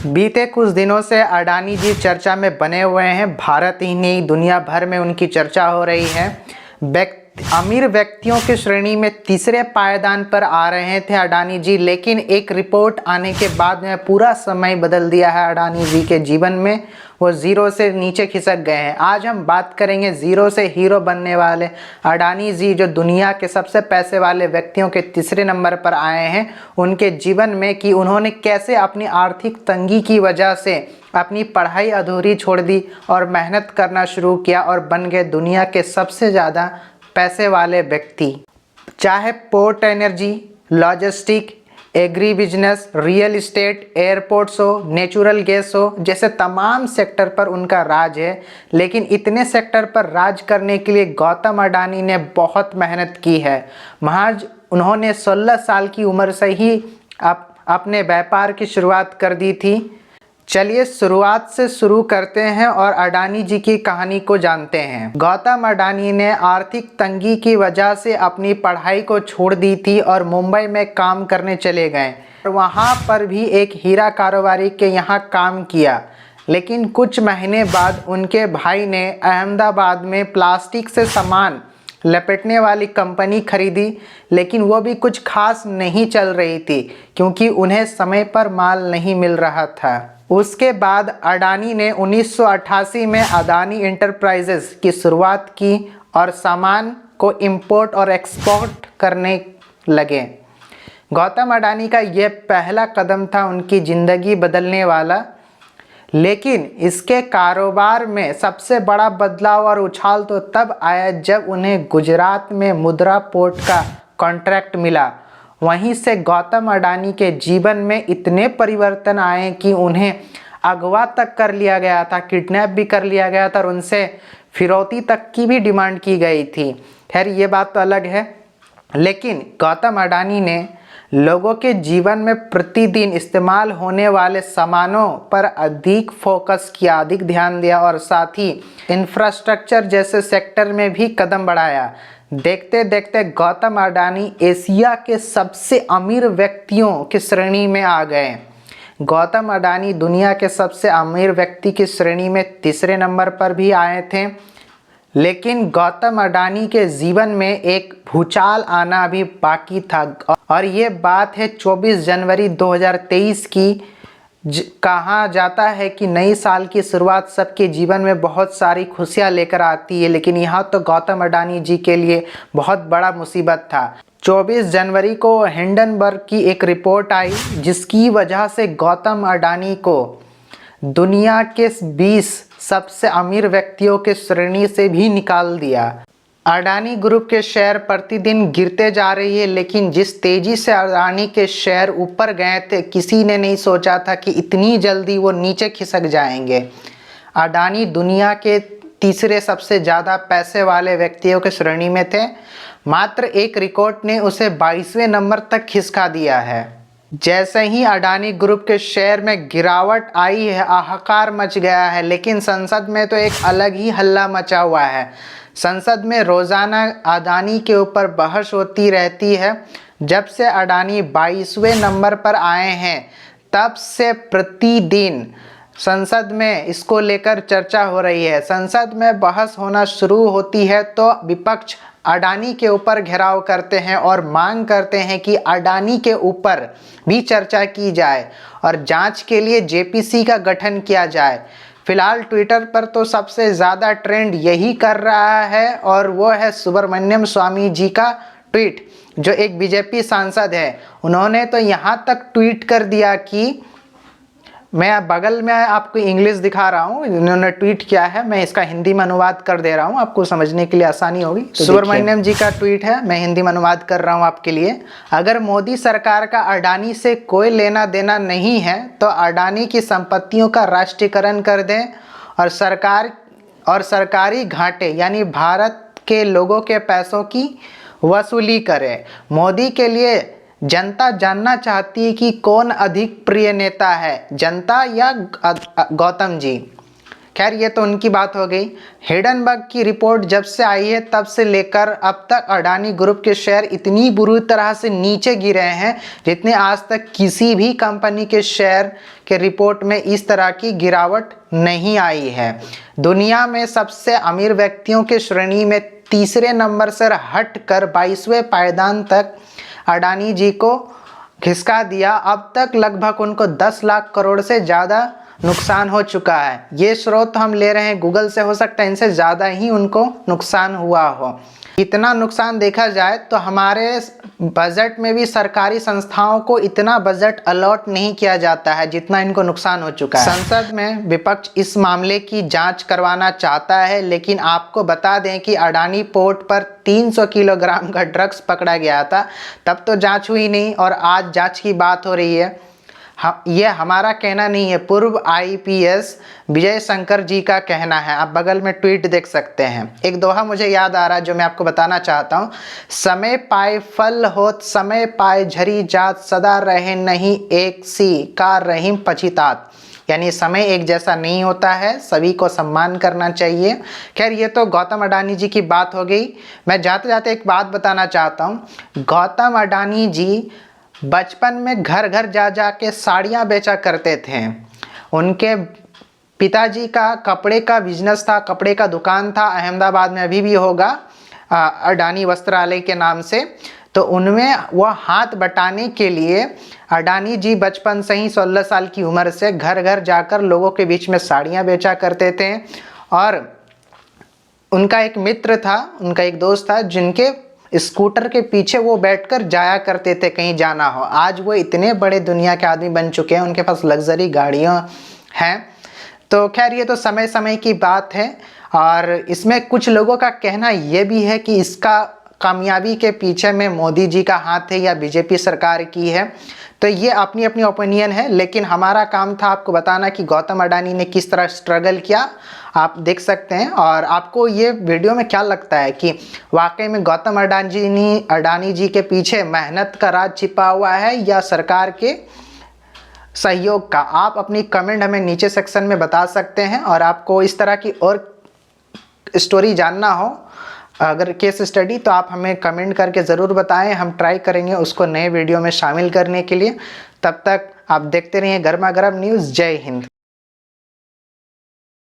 बीते कुछ दिनों से अडानी जी चर्चा में बने हुए हैं। भारत ही नहीं, दुनिया भर में उनकी चर्चा हो रही है। अमीर व्यक्तियों की श्रेणी में तीसरे पायदान पर आ रहे थे अडानी जी, लेकिन एक रिपोर्ट आने के बाद में पूरा समय बदल दिया है अडानी जी के जीवन में। वो जीरो से नीचे खिसक गए हैं। आज हम बात करेंगे जीरो से हीरो बनने वाले अडानी जी, जो दुनिया के सबसे पैसे वाले व्यक्तियों के तीसरे नंबर पर आए हैं, उनके जीवन में कि उन्होंने कैसे अपनी आर्थिक तंगी की वजह से अपनी पढ़ाई अधूरी छोड़ दी और मेहनत करना शुरू किया और बन गए दुनिया के सबसे ज़्यादा पैसे वाले व्यक्ति। चाहे port energy, logistic, agri business, real estate, airports हो, नेचुरल गैस हो, जैसे तमाम सेक्टर पर उनका राज है। लेकिन इतने सेक्टर पर राज करने के लिए गौतम अडानी ने बहुत मेहनत की है। महज उन्होंने 16 साल की उम्र से ही अपने व्यापार की शुरुआत कर दी थी। चलिए शुरुआत से शुरू करते हैं और अडानी जी की कहानी को जानते हैं। गौतम अडानी ने आर्थिक तंगी की वजह से अपनी पढ़ाई को छोड़ दी थी और मुंबई में काम करने चले गए। वहाँ पर भी एक हीरा कारोबारी के यहाँ काम किया, लेकिन कुछ महीने बाद उनके भाई ने अहमदाबाद में प्लास्टिक से सामान लपेटने वाली कंपनी खरीदी, लेकिन वो भी कुछ खास नहीं चल रही थी क्योंकि उन्हें समय पर माल नहीं मिल रहा था। उसके बाद अडानी ने 1988 में अडानी इंटरप्राइजेस की शुरुआत की और सामान को इंपोर्ट और एक्सपोर्ट करने लगे। गौतम अडानी का यह पहला कदम था उनकी ज़िंदगी बदलने वाला। लेकिन इसके कारोबार में सबसे बड़ा बदलाव और उछाल तो तब आया जब उन्हें गुजरात में मुद्रा पोर्ट का कॉन्ट्रैक्ट मिला। वहीं से गौतम अडानी के जीवन में इतने परिवर्तन आए कि उन्हें अगवा तक कर लिया गया था, किडनैप भी कर लिया गया था और उनसे फिरौती तक की भी डिमांड की गई थी। खैर ये बात तो अलग है, लेकिन गौतम अडानी ने लोगों के जीवन में प्रतिदिन इस्तेमाल होने वाले सामानों पर अधिक फोकस किया, अधिक ध्यान दिया और साथ ही इंफ्रास्ट्रक्चर जैसे सेक्टर में भी कदम बढ़ाया। देखते देखते गौतम अडानी एशिया के सबसे अमीर व्यक्तियों की श्रेणी में आ गए। गौतम अडानी दुनिया के सबसे अमीर व्यक्ति की श्रेणी में तीसरे नंबर पर भी आए थे। लेकिन गौतम अडानी के जीवन में एक भूचाल आना अभी बाकी था और ये बात है 24 जनवरी 2023 की। कहा जाता है कि नई साल की शुरुआत सबके जीवन में बहुत सारी खुशियां लेकर आती है, लेकिन यहाँ तो गौतम अडानी जी के लिए बहुत बड़ा मुसीबत था। 24 जनवरी को हिंडनबर्ग की एक रिपोर्ट आई जिसकी वजह से गौतम अडानी को दुनिया के 20 सबसे अमीर व्यक्तियों के श्रेणी से भी निकाल दिया। अडानी ग्रुप के शेयर प्रतिदिन गिरते जा रही है, लेकिन जिस तेजी से अडानी के शेयर ऊपर गए थे, किसी ने नहीं सोचा था कि इतनी जल्दी वो नीचे खिसक जाएंगे। अडानी दुनिया के तीसरे सबसे ज़्यादा पैसे वाले व्यक्तियों के श्रेणी में थे। मात्र एक रिकॉर्ड ने उसे 22वें नंबर तक खिसका दिया है। जैसे ही अडानी ग्रुप के शेयर में गिरावट आई है, हाहाकार मच गया है। लेकिन संसद में तो एक अलग ही हल्ला मचा हुआ है। संसद में रोज़ाना अडानी के ऊपर बहस होती रहती है। जब से अडानी 22वें नंबर पर आए हैं, तब से प्रतिदिन संसद में इसको लेकर चर्चा हो रही है। संसद में बहस होना शुरू होती है तो विपक्ष अडानी के ऊपर घेराव करते हैं और मांग करते हैं कि अडानी के ऊपर भी चर्चा की जाए और जांच के लिए जेपीसी का गठन किया जाए। फिलहाल ट्विटर पर तो सबसे ज़्यादा ट्रेंड यही कर रहा है और वो है सुब्रमण्यम स्वामी जी का ट्वीट, जो एक बीजेपी सांसद है। उन्होंने तो यहाँ तक ट्वीट कर दिया कि मैं बगल में आपको इंग्लिश दिखा रहा हूँ, इन्होंने ट्वीट किया है, मैं इसका हिंदी में अनुवाद कर दे रहा हूँ, आपको समझने के लिए आसानी होगी। तो सुब्रमण्यम जी का ट्वीट है, मैं हिंदी में अनुवाद कर रहा हूँ आपके लिए। अगर मोदी सरकार का अडानी से कोई लेना देना नहीं है तो अडानी की संपत्तियों का राष्ट्रीयकरण कर दें और सरकारी घाटे यानी भारत के लोगों के पैसों की वसूली करें। मोदी के लिए जनता जानना चाहती है कि कौन अधिक प्रिय नेता है, जनता या गौतम जी। खैर ये तो उनकी बात हो गई। हिडनबर्ग की रिपोर्ट जब से आई है तब से लेकर अब तक अडानी ग्रुप के शेयर इतनी बुरी तरह से नीचे गिरे हैं जितने आज तक किसी भी कंपनी के शेयर के रिपोर्ट में इस तरह की गिरावट नहीं आई है। दुनिया में सबसे अमीर व्यक्तियों के श्रेणी में तीसरे नंबर से हटकर 22वें पायदान तक अडानी जी को खिसका दिया। अब तक लगभग उनको 10 लाख करोड़ से ज़्यादा नुकसान हो चुका है। ये स्रोत हम ले रहे हैं गूगल से, हो सकता है इनसे ज़्यादा ही उनको नुकसान हुआ हो। इतना नुकसान देखा जाए तो हमारे बजट में भी सरकारी संस्थाओं को इतना बजट अलॉट नहीं किया जाता है जितना इनको नुकसान हो चुका है। संसद में विपक्ष इस मामले की जांच करवाना चाहता है, लेकिन आपको बता दें कि अडानी पोर्ट पर 300 किलोग्राम का ड्रग्स पकड़ा गया था, तब तो जांच हुई नहीं और आज जांच की बात हो रही है। ये हमारा कहना नहीं है, पूर्व आईपीएस विजय शंकर जी का कहना है। आप बगल में ट्वीट देख सकते हैं। एक दोहा मुझे याद आ रहा है जो मैं आपको बताना चाहता हूँ। समय पाए फल होत समय पाए झरी जात, सदा रहे नहीं एक सी का रहीम पछितात। यानी समय एक जैसा नहीं होता है, सभी को सम्मान करना चाहिए। खैर ये तो गौतम अडानी जी की बात हो गई। मैं जाते जाते एक बात बताना चाहता हूँ। गौतम अडानी जी बचपन में घर घर जा जा के साड़ियाँ बेचा करते थे। उनके पिताजी का कपड़े का बिजनेस था, कपड़े का दुकान था, अहमदाबाद में अभी भी होगा, अडानी वस्त्रालय के नाम से। तो उनमें वह हाथ बटाने के लिए अडानी जी बचपन से ही 16 साल की उम्र से घर घर जाकर लोगों के बीच में साड़ियाँ बेचा करते थे। और उनका एक मित्र था, उनका एक दोस्त था जिनके स्कूटर के पीछे वो बैठकर जाया करते थे कहीं जाना हो। आज वो इतने बड़े दुनिया के आदमी बन चुके हैं, उनके पास लग्जरी गाड़ियाँ हैं। तो खैर ये तो समय समय की बात है। और इसमें कुछ लोगों का कहना ये भी है कि इसका कामयाबी के पीछे में मोदी जी का हाथ है या बीजेपी सरकार की है। तो ये अपनी अपनी ओपिनियन है, लेकिन हमारा काम था आपको बताना कि गौतम अडानी ने किस तरह स्ट्रगल किया। आप देख सकते हैं। और आपको ये वीडियो में क्या लगता है कि वाकई में गौतम अडानी जी के पीछे मेहनत का राज छिपा हुआ है या सरकार के सहयोग का? आप अपनी कमेंट हमें नीचे सेक्शन में बता सकते हैं। और आपको इस तरह की और स्टोरी जानना हो, अगर केस स्टडी, तो आप हमें कमेंट करके ज़रूर बताएं। हम ट्राई करेंगे उसको नए वीडियो में शामिल करने के लिए। तब तक आप देखते रहिए गर्मा गर्म न्यूज़। जय हिंद।